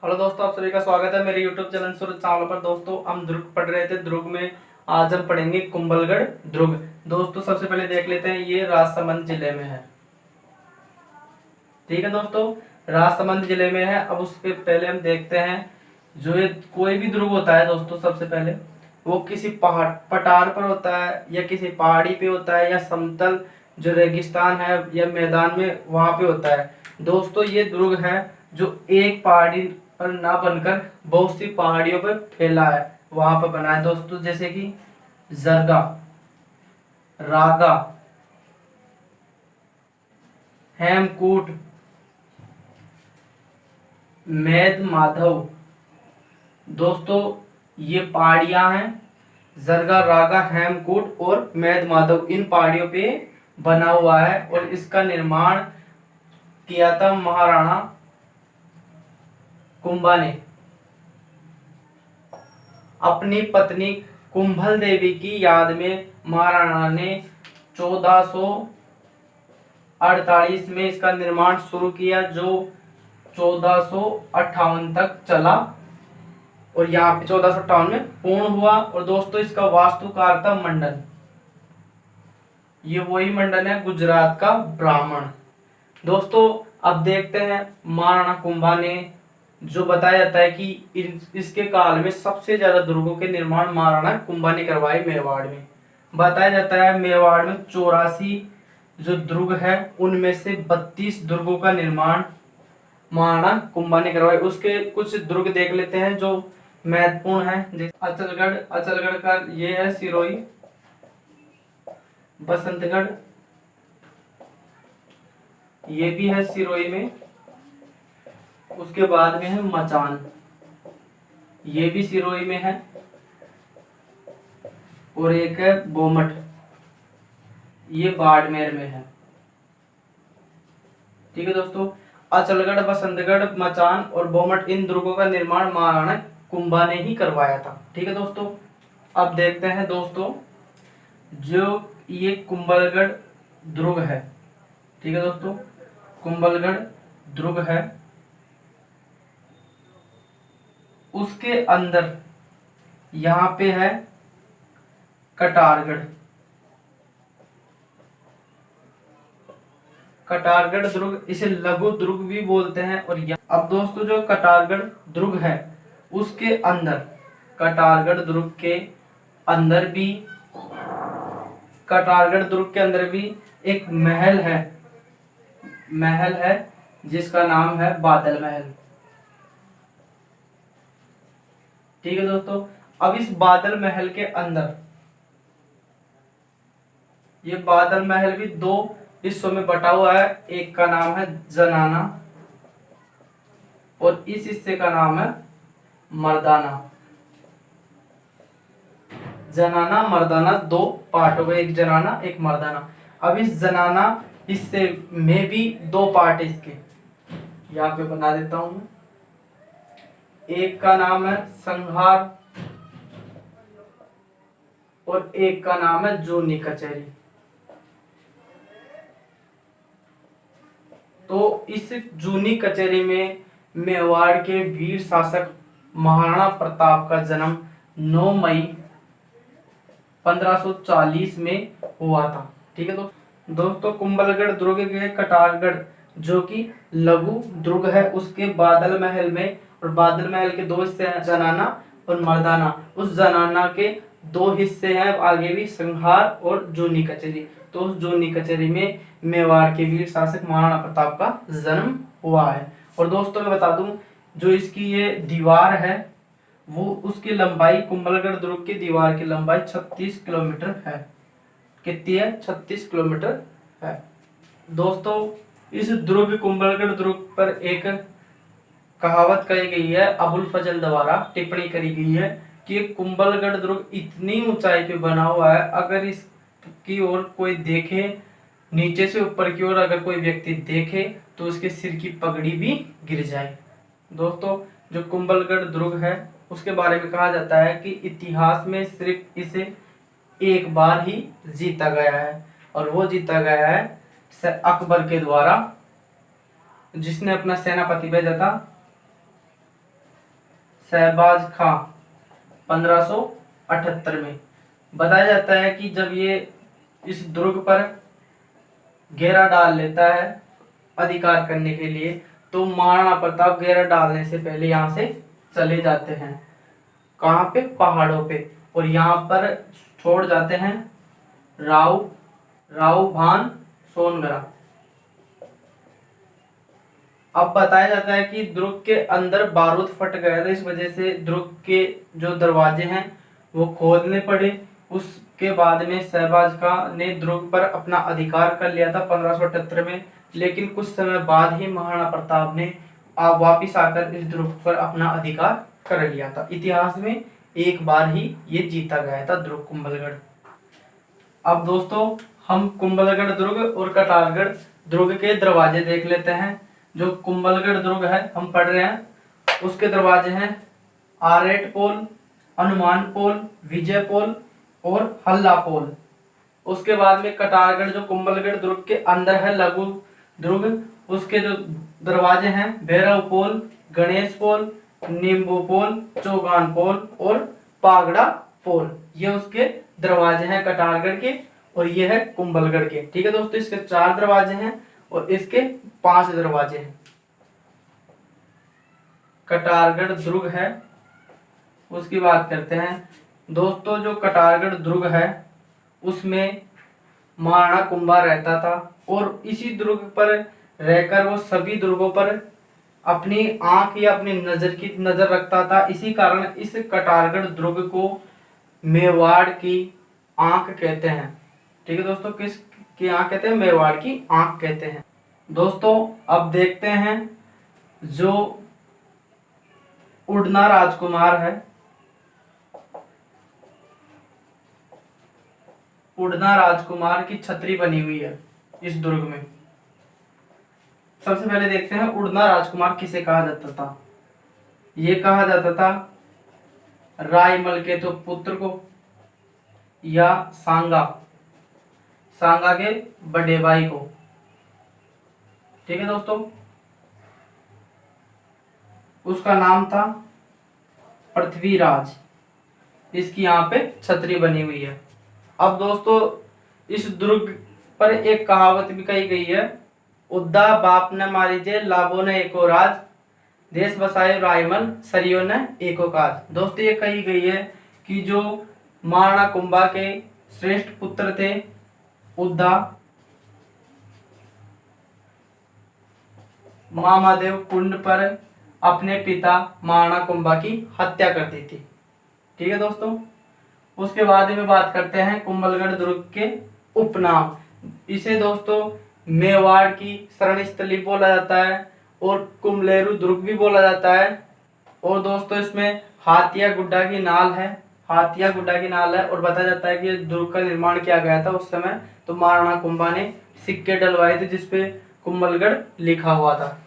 Hello दोस्तों, आप सभी का स्वागत है मेरे YouTube चैनल सूरज चावला पर। दोस्तों हम दुर्ग पढ़ रहे थे। दुर्ग में आज हम पढ़ेंगे कुंभलगढ़ दुर्ग। दोस्तों सबसे पहले देख लेते हैं, ये राजसमंद जिले में है। ठीक है दोस्तों, राजसमंद जिले में है। अब उसके पहले हम देखते हैं, जो ये कोई भी दुर्ग होता है दोस्तों, सबसे पहले वो किसी पहाड़ पठार पर होता है या किसी पहाड़ी पे होता है या समतल जो रेगिस्तान है या मैदान में वहां पे होता है। दोस्तों ये दुर्ग है जो एक पहाड़ी पर ना बनकर बहुत सी पहाड़ियों पर फैला है, वहां पर बना है दोस्तों। जैसे कि जरगा, रागा, हेमकूट, मैद माधव। दोस्तों ये पहाड़ियां हैं, जरगा, रागा, हेमकूट और मैद माधव, इन पहाड़ियों पे बना हुआ है। और इसका निर्माण किया था महाराणा कुंभा ने अपनी पत्नी कुंभल देवी की याद में। महाराणा ने 1448 में इसका निर्माण शुरू किया, जो 1458 तक चला और यहाँ पे 1458 में पूर्ण हुआ। और दोस्तों इसका वास्तुकार था मंडन, ये वही मंडन है गुजरात का ब्राह्मण। दोस्तों अब देखते हैं महाराणा कुंभा ने, जो बताया जाता है कि इसके काल में सबसे ज्यादा दुर्गों के निर्माण महाराणा कुंभा ने करवाए मेवाड़ में। बताया जाता है मेवाड़ में 84 जो दुर्ग है, उनमें से 32 दुर्गों का निर्माण महाराणा कुंभा ने करवाए। उसके कुछ दुर्ग देख लेते हैं जो महत्वपूर्ण है। जैसे अचलगढ़, अचलगढ़ का ये है सिरोही, बसंतगढ़ ये भी है सिरोही में। उसके बाद में है मचान, ये भी सिरोही में है। और एक है बोमट, ये बाड़मेर में है। ठीक है दोस्तों, अचलगढ़, बसंतगढ़, मचान और बोमट, इन दुर्गों का निर्माण महाराणा कुंभा ने ही करवाया था। ठीक है दोस्तों, अब देखते हैं दोस्तों, जो ये कुंभलगढ़ दुर्ग है। ठीक है दोस्तों, कुंभलगढ़ दुर्ग है, उसके अंदर यहाँ पे है कटारगढ़। कटारगढ़ दुर्ग, इसे लघु दुर्ग भी बोलते हैं। और अब दोस्तों जो कटारगढ़ दुर्ग है उसके अंदर, कटारगढ़ दुर्ग के अंदर भी, कटारगढ़ दुर्ग के अंदर भी एक महल है, महल है जिसका नाम है बादल महल। ठीक है दोस्तों, अब इस बादल महल के अंदर, ये बादल महल भी दो हिस्सों में बटा हुआ है। एक का नाम है जनाना और इस हिस्से का नाम है मर्दाना। जनाना मर्दाना दो पार्ट हो गए, एक जनाना एक मर्दाना। अब इस जनाना हिस्से में भी दो पार्ट है इसके, यहाँ पे बना देता हूं मैं। एक का नाम है संहार और एक का नाम है जूनी कचहरी। तो इस जूनी कचहरी में मेवाड़ के वीर शासक महाराणा प्रताप का जन्म 9 मई 1540 में हुआ था। ठीक है दोस्तों, कुंभलगढ़ दुर्ग के कटारगढ़ जो कि लघु दुर्ग है, उसके बादल महल में, और बादल महल के दो हिस्से हैं, जनाना और मर्दाना। उस जनाना के दो हिस्से हैं आगे भी, संहार और जूनी कचहरी। तो उस जूनी कचहरी में मेवाड़ के वीर शासक महाराणा प्रताप का जन्म हुआ है। और दोस्तों मैं बता दूं, जो इसकी ये दीवार है वो, उसकी लंबाई, कुंभलगढ़ दुर्ग की दीवार की लंबाई 36 किलोमीटर है। कितनी है? 36 किलोमीटर है। दोस्तों इस दुर्ग, कुंभलगढ़ दुर्ग पर एक कहावत कही गई है, अबुल फजल द्वारा टिप्पणी करी गई है कि कुंभलगढ़ दुर्ग इतनी ऊंचाई पे बना हुआ है, अगर इसकी ओर कोई देखे, नीचे से ऊपर की ओर अगर कोई व्यक्ति देखे तो उसके सिर की पगड़ी भी गिर जाए। दोस्तों जो कुंभलगढ़ दुर्ग है उसके बारे में कहा जाता है कि इतिहास में सिर्फ इसे एक बार ही जीता गया है, और वो जीता गया है अकबर के द्वारा, जिसने अपना सेनापति भेजा था शहबाज खां 1578 में। बताया जाता है कि जब ये इस दुर्ग पर घेरा डाल लेता है अधिकार करने के लिए, तो महाराणा प्रताप घेरा डालने से पहले यहाँ से चले जाते हैं। कहाँ पे? पहाड़ों पे। और यहाँ पर छोड़ जाते हैं राव भान सोनगरा। अब बताया जाता है कि दुर्ग के अंदर बारूद फट गया था, इस वजह से दुर्ग के जो दरवाजे हैं वो खोलने पड़े। उसके बाद में शहबाज खां ने दुर्ग पर अपना अधिकार कर लिया था 1578 में। लेकिन कुछ समय बाद ही महाराणा प्रताप ने वापिस आकर इस दुर्ग पर अपना अधिकार कर लिया था। इतिहास में एक बार ही ये जीता गया था दुर्ग कुंभलगढ़। अब दोस्तों हम कुंभलगढ़ दुर्ग और कटारगढ़ दुर्ग के दरवाजे देख लेते हैं। जो कुंभलगढ़ दुर्ग है हम पढ़ रहे हैं, उसके दरवाजे हैं आरेट पोल, हनुमान पोल, विजय पोल और हल्ला पोल। उसके बाद में कटारगढ़ जो कुंभलगढ़ दुर्ग के अंदर है लघु दुर्ग, उसके जो दरवाजे हैं भैरव पोल, गणेश पोल, नींबू पोल, चौगान पोल और पागड़ा पोल। ये उसके दरवाजे हैं कटारगढ़ के, और ये है कुंभलगढ़ के। ठीक है दोस्तों, इसके 4 दरवाजे हैं और इसके 5 दरवाजे हैं। कटारगढ़ दुर्ग है, उसकी बात करते हैं दोस्तों। जो कटारगढ़ दुर्ग है उसमें महाराणा कुंभा रहता था, और इसी दुर्ग पर रहकर वो सभी दुर्गों पर अपनी आंख या अपनी नजर रखता था। इसी कारण इस कटारगढ़ दुर्ग को मेवाड़ की आंख कहते हैं। ठीक है दोस्तों, किस की आंख कहते हैं? मेवाड़ की आंख कहते हैं। दोस्तों अब देखते हैं जो उड़ना राजकुमार है, उड़ना राजकुमार की छतरी बनी हुई है इस दुर्ग में। सबसे पहले देखते हैं उड़ना राजकुमार किसे कहा जाता था। ये कहा जाता था रायमल के तो पुत्र को, या सांगा के बड़े भाई को। ठीक है दोस्तों, उसका नाम था पृथ्वीराज। इसकी यहाँ पे छतरी बनी हुई है। अब दोस्तों इस दुर्ग पर एक कहावत भी कही गई है, उद्दा बाप न मारी जे लाभो न एको राज, देश बसाए रायमल सरियो न एको काज। दोस्तों ये कही गई है कि जो महाराणा कुंभा के श्रेष्ठ पुत्र थे उद्दा, महादेव कुंड पर अपने पिता महाराणा कुंभा की हत्या कर दी थी। ठीक है दोस्तों, उसके बाद में बात करते हैं कुंभलगढ़ दुर्ग के उपनाम। इसे दोस्तों मेवाड़ की शरण स्थली बोला जाता है और कुम्हलेरू दुर्ग भी बोला जाता है। और दोस्तों इसमें हाथिया गुड्डा की नाल है, और बताया जाता है कि दुर्ग का निर्माण किया गया था उस समय, तो महाराणा कुंभा ने सिक्के डलवाए थे जिसपे कुंभलगढ़ लिखा हुआ था।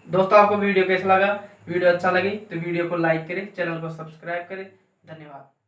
दोस्तों आपको वीडियो कैसा लगा? वीडियो अच्छा लगी तो वीडियो को लाइक करें, चैनल को सब्सक्राइब करें। धन्यवाद।